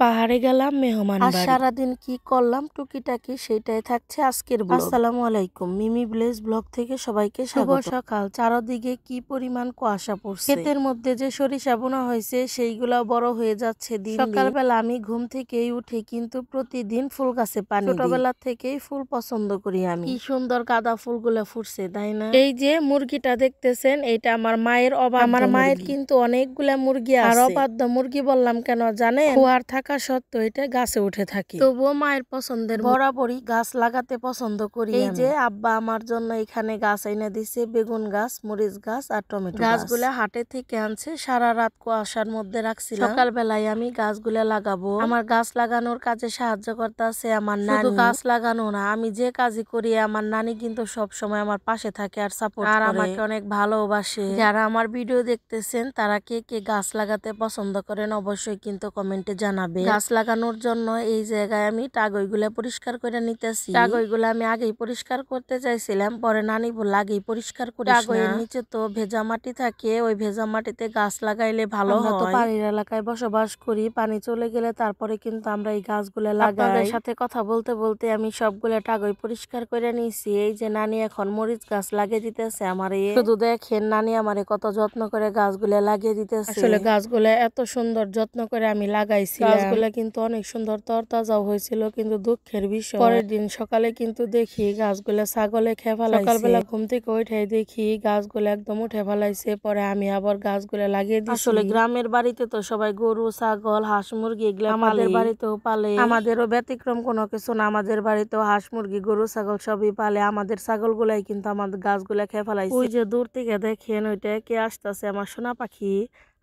পাহাড়ে গেলাম মেহমান আর বাড়ি। সারাদিন কি করলাম টুকিটাকি সেটাই থাকছে আজকের ব্লগ। আসসালামু আলাইকুম, মিমি ভিলেজ ব্লগ থেকে সবাইকে শুভ স্বাগত। সকাল। চারদিকে কি পরিমাণ কুয়াশা পড়ছে। ক্ষেতের মধ্যে যে সরিষা বোনা হয়েছে সেইগুলা বড় হয়ে যাচ্ছে দিন দিন। সকালবেলা আমি ঘুম থেকেই উঠে কিন্তু প্রতিদিন ফুল গাছে পানি দিই। ছোটবেলা থেকেই ফুল পছন্দ করি আমি। কি সুন্দর গাঁদা ফুলগুলো ফুটছে, তাই না? এই যে মুরগিটা দেখতেছেন, এটা আমার মায়ের অবাধ্য। আমার মায়ের কিন্তু অনেকগুলা মুরগি আছে। আর অবাধ্য মুরগি বললাম কেন জানেন? খোয়ার থাকা সত্ত্বেও এটা গাছে উঠে থাকে। তবুও মায়ের পছন্দের বরাবরই গাছ লাগাতে পছন্দ করি। এই যে আব্বা আমার জন্য এখানে গাছ এনে দিছে, বেগুন গাছ, মরিচ গাছ আর টমেটো গাছ। গাছগুলা হাটে থেকে আনছে, সারা রাত কুয়াশার মধ্যে রাখছিলাম। সকালবেলায় আমি গাছগুলা লাগাবো। আমার গাছ লাগানোর কাজে সাহায্য করতেছে আমার নানি। শুধু গাছ লাগানো না, আমি যে কাজই করি আমার নানি কিন্তু সব সময় আমার পাশে থাকে আর সাপোর্ট করে, আর আমাকে অনেক ভালোবাসে। যারা আমার ভিডিও দেখতেছেন তারা কে কে গাছ লাগাতে পছন্দ করেন অবশ্যই কিন্তু কমেন্টে জানাবে। গাছ লাগানোর জন্য এই জায়গায় আমি টাগইগুলা পরিষ্কার করে নিতেছি। টাগইগুলা আমি আগেই পরিষ্কার করতে চাইছিলাম, পরে নানি বলল আগেই পরিষ্কার করিস না। টাগইয়ের নিচে তো ভেজা মাটি থাকে, ওই ভেজা মাটিতে গাছ লাগাইলে ভালো হয়। আমরা তো পানির এলাকায় বসবাস করি, পানি চলে গেলে তারপরে কিন্তু আমরা এই গাছগুলা লাগাই। আপনাদের সাথে কথা বলতে বলতে আমি সবগুলা টাগই পরিষ্কার করে নিয়েছি। এই যে নানি এখন মরিচ গাছ লাগিয়ে দিতেছে আমারে। শুধু দেখেন নানি আমারে কত যত্ন করে গাছগুলা লাগিয়ে দিতেছে। আসলে গাছগুলা এত সুন্দর যত্ন করে আমি লাগাইছি। গাছগুলা কিন্তু অনেক সুন্দর তরতাজাও হয়েছিল, কিন্তু দুঃখের বিষয় পরের দিন সকালে কিন্তু দেখি গাছগুলা ছাগলে খেয়ে ফেলাইছে। সকালবেলা ঘুম থেকে উঠে দেখি গাছগুলা একদম উঠে ফেলাইছে। পরে আমি আবার গাছগুলা লাগিয়ে দিছি। আসলে গ্রামের বাড়িতে তো সবাই গরু, ছাগল, হাঁস, মুরগি এগুলো আমাদের বাড়িতেও পালে। আমাদেরও ব্যতিক্রম কোনো কিছু না, আমাদের বাড়িতেও হাঁস, মুরগি, গরু, ছাগল সবই পালে। আমাদের ছাগল গুলাই কিন্তু আমাদের গাছগুলা খেয়ে ফেলাইছে। ওই যে দূর থেকে দেখেন ওইটা কে আসতেছে, আমার সোনা পাখি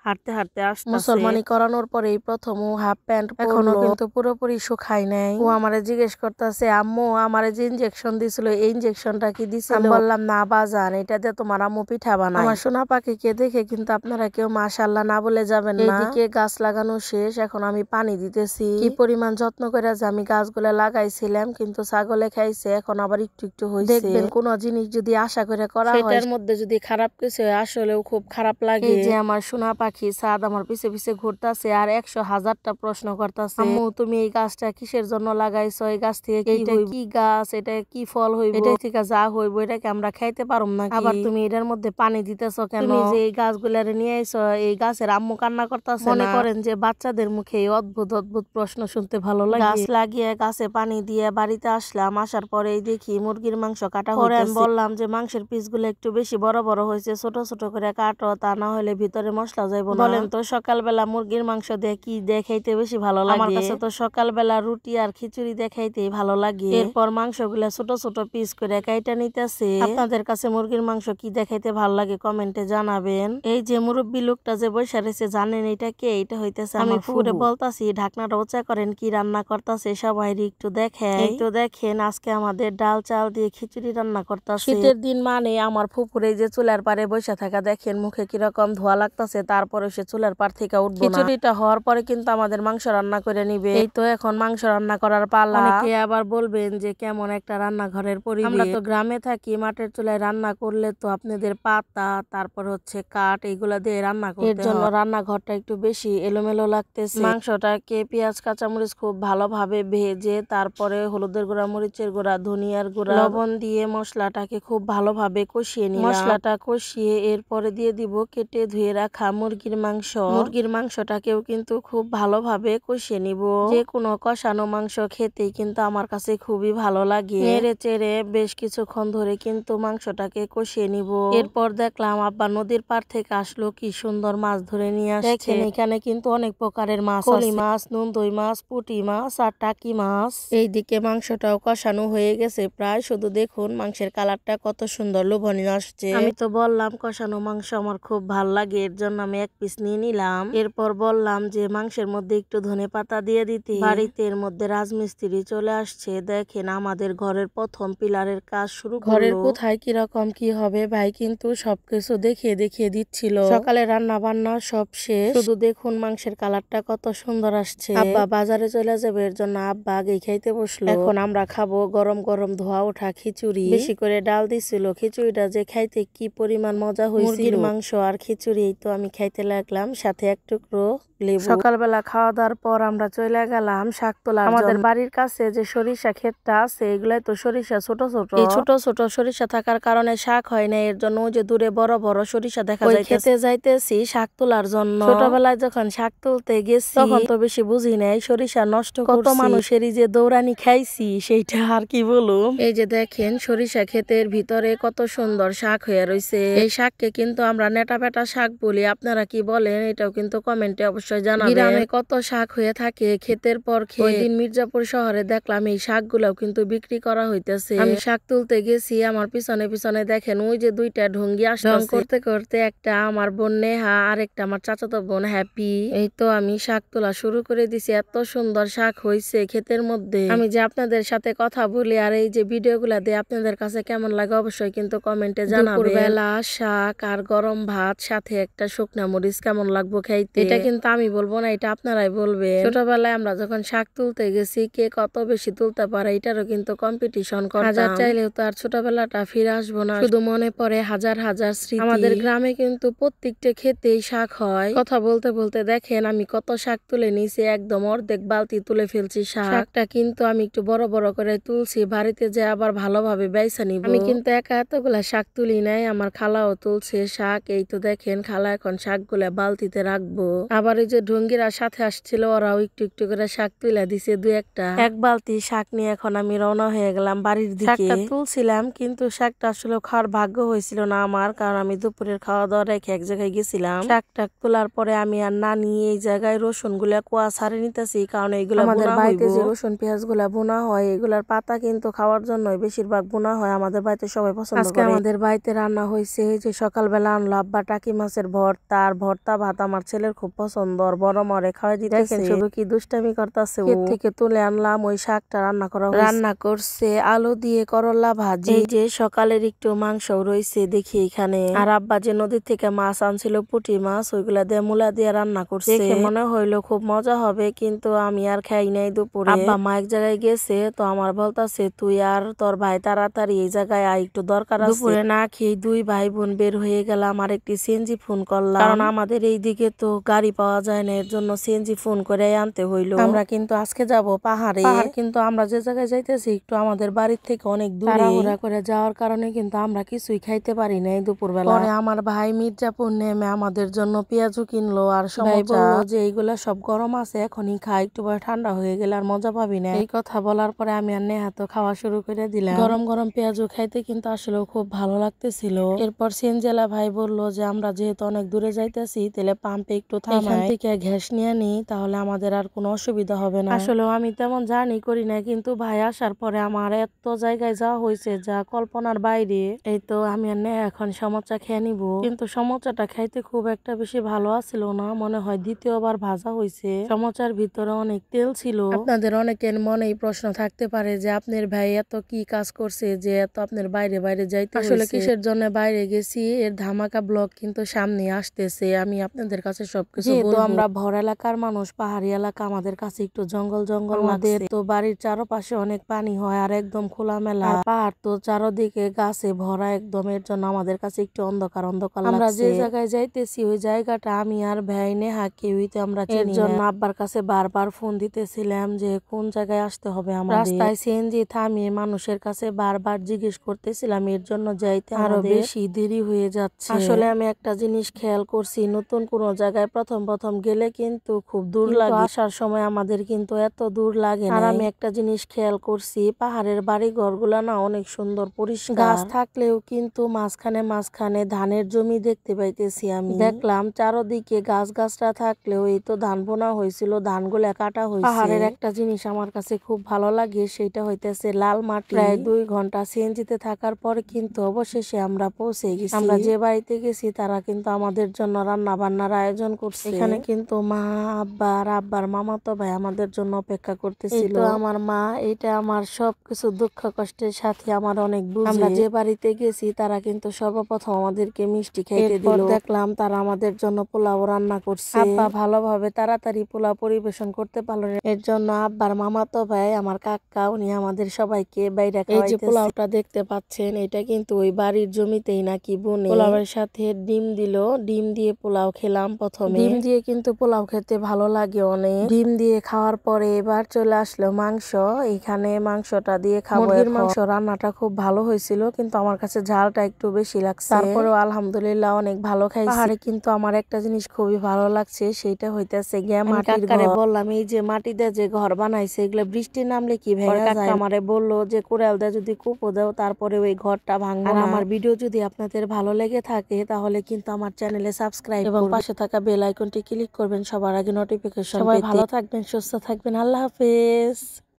হাঁটতে হাঁটতে আসতেছে। মুসলমানি করানোর পরেই প্রথম ও হাফ প্যান্ট এখনো কিন্তু পুরোপুরি শুকায় নাই। ও আমারে জিজ্ঞেস করতেছে, আম্মু আমারে যে ইনজেকশন দিছিল এই ইনজেকশনটা কি দিছিল? আমি বললাম না বাজান, এটা দিয়ে তোমার আম্মু পিঠা বানায়। আমার সোনা পাখিকে দেখে কিন্তু আপনারা কেউ মাশাআল্লাহ না বলে যাবেন না। এইদিকে গাছ লাগানো শেষ, এখন আমি পানি দিতেছি। কি পরিমাণ যত্ন করে যে আমি গাছগুলা লাগাইছিলাম, কিন্তু ছাগলে খাইছে, এখন আবার একটু একটু হইছে। দেখবেন কোন জিনিস যদি আশা করে করা হয় সেটার মধ্যে যদি খারাপ কিছু হয় আসলেও খুব খারাপ লাগে। এই যে আমার সোনা পাখি সাদ আমার পিছে পিছে ঘুরতেছে আর 100,000টা প্রশ্ন করতেছে, আম্মু তুমি এই গাছটা কিসের জন্য লাগাইছো? এই গাছ থেকে কি গাছ, এটা কি ফল হইব? এটা থেকে যা হইব এটাকে আমরা খাইতে পারুম না, আবার তুমি এটার মধ্যে পানি দিতেছো কেন? তুমি যে এই গাছগুলারে নিয়ে আইছো, এই গাছের আম্মু কান্না করতেছে। মনে করেন যে বাচ্চাদের মুখে এই অদ্ভুত অদ্ভুত প্রশ্ন শুনতে ভালো লাগে। গাছ লাগিয়ে গাছে পানি দিয়ে বাড়িতে আসলাম, আসার পরেই দেখি মুরগির মাংস কাটা হইতেছে। আমি বললাম যে মাংসের পিসগুলো একটু বেশি বড় বড় হয়েছে, ছোট ছোট করে কাটো, তা না হলে ভিতরে মশলা যাইব না। বলেন তো সকালবেলা মুরগির মাংস দিয়ে কি দেখাইতে বেশি ভালো লাগে? আমার কাছে তো সকালবেলা রুটি আর খিচুড়ি দেখাইতেই ভালো লাগে। এরপর মাংসগুলা ছোট ছোট পিস করে কাইটা নিতেছে। আপনাদের কাছে মুরগির মাংস কি দেখাইতে ভালো লাগে কমেন্টে জানাবেন। এই যে মুরব্বী লোকটা যে বসে রয়েছে জানেন এটা কে? এটা হইতেছে আমি ফুরে বলতাছি ঢাকনাটা উঁচা করেন, কি রান্না করতেছে সবাই একটু দেখেন। এই তো দেখেন আজকে আমাদের ডাল চাল দিয়ে খিচুড়ি রান্না করতেছে। শীতের দিন মানে আমার ফুপুরে যে চুলার পারে বসে থাকা, দেখেন মুখে কিরকম ধোয়া লাগতেছে, তারপরে সে চুলার পার থেকে উঠবো না। খিচুড়িটা হওয়ার পরে কিন্তু আমাদের মাংস রান্না করে নিবে। এই তো এখন মাংস রান্না করার পালা। অনেকে আবার বলবেন যে কেমন একটা রান্নাঘরের পরিবেশ। আমরা তো গ্রামে থাকি, মাটির চুলায় রান্না করলে তো আপনাদের পাতা তারপর হচ্ছে কাঠ এগুলা দিয়ে রান্না করতে হয়, এর জন্য রান্নাঘরটা একটু বেশি এলোমেলো লাগতেছে। মাংসটাকে পেঁয়াজ কাঁচামরিচ খুব ভালোভাবে ভেজে তারপরে হলুদের গুঁড়া, মরিচের গুঁড়া, ধনিয়ার গুঁড়া, লবণ দিয়ে মশলাটাকে খুব ভালোভাবে কষিয়ে নিলাম। মশলাটা কষিয়ে এরপরে দিয়ে দিব কেটে ধুয়ে রাখা মুরগির মাংস। মুরগির মাংসটাকেও কিন্তু খুব ভালোভাবে কষিয়ে নিব। যে কোনো কষানো মাংস খেতেই কিন্তু আমার কাছে খুবই ভালো লাগে। নেড়ে চেড়ে বেশ কিছুক্ষণ ধরে কিন্তু মাংসটাকে কষিয়ে নিব। এরপর দেখলাম আব্বা নদীর পার থেকে আসলো, কি সুন্দর মাছ ধরে নিয়ে আসছে। দেখেন এখানে কিন্তু অনেক প্রকারের মাছ, কলি মাছ, নুনদই মাছ, পুঁটি মাছ আর টাকি মাছ। এইদিকে মাংসটাও কষানো হয়ে গেছে প্রায়, শুধু দেখুন মাংসের কালারটা কত সুন্দর লোভনীয় আসছে। আমি তো বললাম কষানো মাংস আমার খুব ভাল লাগে, এর জন্য আমি এক পিস নিয়ে নিলাম। এরপর বললাম যে মাংসের মধ্যে একটু ধনেপাতা দিয়ে দিতে। বাড়িতে এর মধ্যে রাজমিস্ত্রি চলে আসছে, দেখেন আমাদের ঘরের প্রথম পিলারের কাজ শুরু করলো। ঘরের কোথায় কিরকম কি হবে ভাই কিন্তু সবকিছু দেখিয়ে দেখিয়ে দিচ্ছিল। সকালে রান্না বান্না সব শেষ, শুধু দেখুন মাংসের কালারটা কত সুন্দর আসছে। আব্বা বাজারে চলে যাবে, এর জন্য আব্বা আগেই খাইতে বসলো। এখন আমরা খাবো গরম গরম ধোয়া ওঠা খিচুড়ি। বেশি করে ডাল দিছিল, খিচুড়িটা যে খাইতে কি পরিমাণ মজা হয়েছিল। মুরগির মাংস আর খিচুড়ি তো আমি খাইতে লাগলাম, সাথে এক টুকরো লেবু। সকালবেলা খাওয়া দাওয়ার পর আমরা চলে গেলাম শাক তোলা। আমাদের বাড়ির কাছে যে সরিষা ক্ষেতটা আছে এগুলাই তো সরিষা ছোট ছোট। এই ছোট ছোট সরিষা থাকার কারণে শাক হয় না, এর জন্য ওই যে দূরে বড় বড় সরিষা দেখা যায়। খেতে যাইতেছি শাক তোলার জন্য। ছোটবেলায় যখন শাক তুলতে গেছি তখন তো বেশি বুঝি নাই সরিষা নষ্ট কত মানুষেরই যে দৌড়ানি খাইছি সেইটা আর কি বলবো। এই যে দেখেন সরিষা ক্ষেতের ভিতরে কত সুন্দর শাক হয়ে রয়েছে। এই শাককে কিন্তু আমরা নেটা পেটা শাক বলি, আপনারা কি বলেন এটাও কিন্তু কমেন্টে অবশ্যই জানাবেন। গ্রামে কত শাক হয়ে থাকে ক্ষেতের পর ক্ষেত। ওই দিন মির্জাপুর শহরে দেখলাম এই শাকগুলাও কিন্তু বিক্রি করা হইতেছে। আমি শাক তুলতে গেছি, আমার পিছনে পিছনে দেখেন ওই যে দুইটা ঢঙ্গি আসতেছে। করতে করতে একটা আমার বোন নেহা আর একটা আমার চাচাতো বোন হ্যাপি। এই তো আমি শাক তোলা শুরু করে দিছি। এত সুন্দর শাক হয়েছে ক্ষেতের মধ্যে। আমি যে আপনাদের সাথে কথা বলি আর এই যে ভিডিওগুলা দিয়ে আপনাদের কাছে কেমন লাগে অবশ্যই কিন্তু কমেন্টে জানাবেন। দুপুরবেলা শাক আর গরম ভাত সাথে একটা শুকনা মরিচ কেমন লাগবো খাইতে, এটা কিন্তু আমি বলবো না, এটা আপনারাই বলবেন। ছোটবেলায় আমরা যখন শাক তুলতে গেছি কে কত বেশি তুলতে পারে এটারও কিন্তু কম্পিটিশন করতাম। হাজার চাইলেও তো আর ছোটবেলাটা ফিরে আসবো না, শুধু মনে পড়ে হাজার হাজার স্মৃতি। আমাদের গ্রামে কিন্তু প্রত্যেকটা ক্ষেতেই শাক হয়। কথা বলতে বলতে দেখেন আমি কত শাক তুলে নিয়েছি, একদম অর্ধেক বালতি তুলে ফেলছি। শাকটা কিন্তু আমি একটু বড় বড় করে তুলছি, বাড়িতে যে আবার ভালোভাবে বেচা নিব। আমি কিন্তু একা এতগুলা শাক তুলি নাই, আমার খালাও তুলছে শাক। এই তো দেখেন খালা এখন শাকগুলা বালতিতে রাখবো। আবার এই যে ঢঙ্গিরা সাথে আসছিল ওরাও একটু একটু করে শাক তুলে দিছে দু একটা। এক বালতি শাক নিয়ে এখন আমি রওনা হয়ে গেলাম বাড়ির দিকে। শাকটা তুলছিলাম কিন্তু শাকটা আসলে খাওয়ার ভাগ্য হয়েছিল না আমার, কারণ আমি দুপুরের খাওয়া দাওয়া রেখে এক জায়গায় গেছিলাম। শাকটা তোলার পরে আমি আর না নিয়ে এই জায়গায় রসুন গুলা কোয়া ছাড়ে নিতেছি, কারণ এইগুলা আমাদের বাড়িতে যে রসুন পেঁয়াজ গুলা বোনা হয় এগুলার পাতা কিন্তু খাওয়ার জন্য বেশিরভাগ বোনা হয়। আমাদের বাড়িতে সবাই পছন্দ করে। আজকে আমাদের বাড়িতে রান্না হয়েছে যে সকালবেলা আনলো আব্বা টাকি মাছের ভর্তা আর ভর্তা ভাত। আমার ছেলের খুব পছন্দ, আর বড় মরে খাওয়াই দিতেছে। শুধু কি দুষ্টামি করতেছে। ক্ষেত থেকে তুলে আনলাম ওই শাকটা রান্না করছে আলু দিয়ে করলা ভাজি। এই যে সকালের একটু মাংস রয়েছে দেখি এখানে। আর আব্বা যে নদীর থেকে মাছ আনছিল পুঁটি মাছ, ওইগুলা দিয়ে মূলা দিয়ে রান্না করছে। দেখে মনে হইলো খুব মজা হবে, কিন্তু আমি আর খাই নাই দুপুরে। আব্বা মা এক জায়গায় গেছে তো আমার বলতাছে তুই আর তোর ভাই তাড়াতাড়ি এই জায়গায় আয়, একটু দরকার আছে। দুপুরে না খেয়ে দুই ভাই বোন বের হয়ে গেলাম আর একটি সিএনজি ফোন করলাম, কারণ আমাদের এই দিকে তো গাড়ি পাওয়া যায় না, এর জন্য সিএনজি ফোন করে আনতে হইলো। আমরা কিন্তু আজকে যাব পাহাড়ে। পাহাড় কিন্তু আমরা যে জায়গায় যাইতেছি একটু আমাদের বাড়ির থেকে অনেক দূরে। তাড়াহুড়া করে যাওয়ার কারণে কিন্তু আমরা কিছুই খাইতে পারি নাই দুপুরবেলা। পরে আমার ভাই মির্জাপুর নেমে আমাদের জন্য পেঁয়াজু কিনলো আর সবাই বললো যে এইগুলা সব গরম আছে এখনই খা, একটু পরে ঠান্ডা হয়ে গেলে আর মজা পাবি না। এই কথা বলার পরে আমি আর নেহা তো খাওয়া শুরু করে দিলাম। গরম গরম পেঁয়াজু খাইতে কিন্তু আসলে খুব ভালো লাগতেছিল। এরপর সিনজেলা ভাই বলল যে আমরা যেহেতু অনেক দূরে যাইতেছি তাহলে পাম্পে একটু থামাই থেকে গ্যাস নিয়ে নিই, তাহলে আমাদের আর কোনো অসুবিধা হবে না। আসলেও আমি তেমন জার্নি করি না, কিন্তু ভাই আসার পরে আমার এত জায়গায় যাওয়া হয়েছে যা কল্পনার বাইরে। এই তো আমি আর নেহা এখন সমোসা খেয়ে নিব, কিন্তু সমোসাটা খাইতে খুব একটা বেশি ভালো আছিল না, মনে হয় দ্বিতীয়বার ভাজা হয়েছে। সমোসার ভিতরে অনেক তেল ছিল। আপনাদের অনেকের মনেই প্রশ্ন থাকতে পারে যে আপনার ভাই এত কি কাজ করছে যে এত আপনার বাইরে বাইরে যাইতে। আসলে কিসের জন্য বাইরে গেছি এর ধামাকা ব্লগ কিন্তু সামনে আসতেছে, আমি আপনাদের কাছে সবকিছু বলবো। আমরা ভর এলাকার মানুষ, পাহাড়ি এলাকা আমাদের কাছে একটু জঙ্গল জঙ্গল আমাদের তো বাড়ির চারপাশে অনেক পানি হয় আর একদম খোলামেলা। পাহাড় তো চারদিকে গাছে ভরা একদম, এর জন্য আমাদের কাছে একটু অন্ধকার অন্ধকার লাগছে। আমরা যে জায়গায় যাইতেছি ওই জায়গাটা আমি আর ভাই নেহা কেউই তো আমরা চিনি না। এর জন্য আব্বার কাছে বারবার ফোন দিতেছিলাম যে কোন জায়গায় আসতে হবে আমাদের। রাস্তায় সিএনজি থামিয়ে মানুষের কাছে বারবার জিজ্ঞেস করতেছিলাম, এর জন্য যাইতে আরো বেশি দেরি হয়ে যাচ্ছে। আসলে আমি একটা জিনিস খেয়াল করছি, নতুন কোনো জায়গায় প্রথম প্রথম গেলে কিন্তু খুব দূর লাগে, আসার সময় আমাদের কিন্তু এত দূর লাগে না। আর আমি একটা জিনিস খেয়াল করছি, পাহাড়ের বাড়ি ঘরগুলা না অনেক সুন্দর পরিষ্কার। গাছ থাকলেও কিন্তু মাঝখানে মাঝখানে ধানের জমি দেখতে পাইতেছি আমি। দেখলাম চারদিকে গাছ গাছরা থাকলেও এই তো ধান বোনা হয়েছিল, ধানগুলা কাটা হয়েছে। পাহাড়ের একটা জিনিস আমার কাছে খুব ভালো লাগে, সেটা হইতেছে লাল মাটি। প্রায় 2 ঘন্টা সিএনজিতে থাকার পর কিন্তু অবশেষে আমরা পৌঁছে গেছি। আমরা যে বাড়িতে গেছি তারা কিন্তু আমাদের জন্য রান্না বান্নার আয়োজন করছে। এখানে কিন্তু মা আব্বা আর আব্বার মামাতো ভাই আমাদের জন্য অপেক্ষা করতেছিল। তো আমার মা, এটা আমার সবকিছু দুঃখ কষ্টের সাথে আমার অনেক বুঝে। আমরা যে বাড়িতে গেছি তারা কিন্তু সর্বপ্রথম আমাদেরকে মিষ্টি খাইতে দিল। দেখলাম তারা আমাদের জন্য পোলাও রান্না করছে। আব্বা ভালোভাবে তাড়াতাড়ি পোলাও পরিবেশন করতে পারলো না, এর জন্য আব্বার মামাতো ভাই আমার কাকা উনি আমাদের সবাইকে বাইরে খাওয়াইতেছে। এই যে পোলাওটা দেখতে পাচ্ছেন এটা কিন্তু ওই বাড়ির জমিতেই নাকি বুনে। পোলাওয়ের সাথে ডিম দিল, ডিম দিয়ে পোলাও খেলাম প্রথমে। ডিম দিয়ে কিন্তু পোলাও খেতে ভালো লাগে অনেক। ডিম দিয়ে খাওয়ার পরে এবার চলে আসলো মাংস। এখানে মাংসটা দিয়ে খাবো। মুরগির মাংস রান্নাটা খুব ভালো হয়েছিল, কিন্তু আমার কাছে ঝালটা একটু বেশি লাগছে। তারপরেও আলহামদুলিল্লাহ অনেক ভালো খাইছি। পাহাড়ে কিন্তু আমার একটা জিনিস খুবই ভালো লাগছে, সেটা হইতেছে গিয়া মাটির ঘর। বললাম এই যে মাটি দিয়ে যে ঘর বানাইছে, এগুলো বৃষ্টি নামলে কি ভেঙে যায়। আমারে বললো যে কোরাল দিয়ে যদি কুপো দাও তারপরে ওই ঘরটা ভাঙবে না। আমার ভিডিও যদি আপনাদের ভালো লেগে থাকে তাহলে কিন্তু আমার চ্যানেলে সাবস্ক্রাইব এবং পাশে থাকা বেল আইকনটি ক্লিক করবেন সবার আগে নোটিফিকেশন পেতে। সবাই ভালো থাকবেন, সুস্থ থাকবেন, আল্লাহ হাফেজ।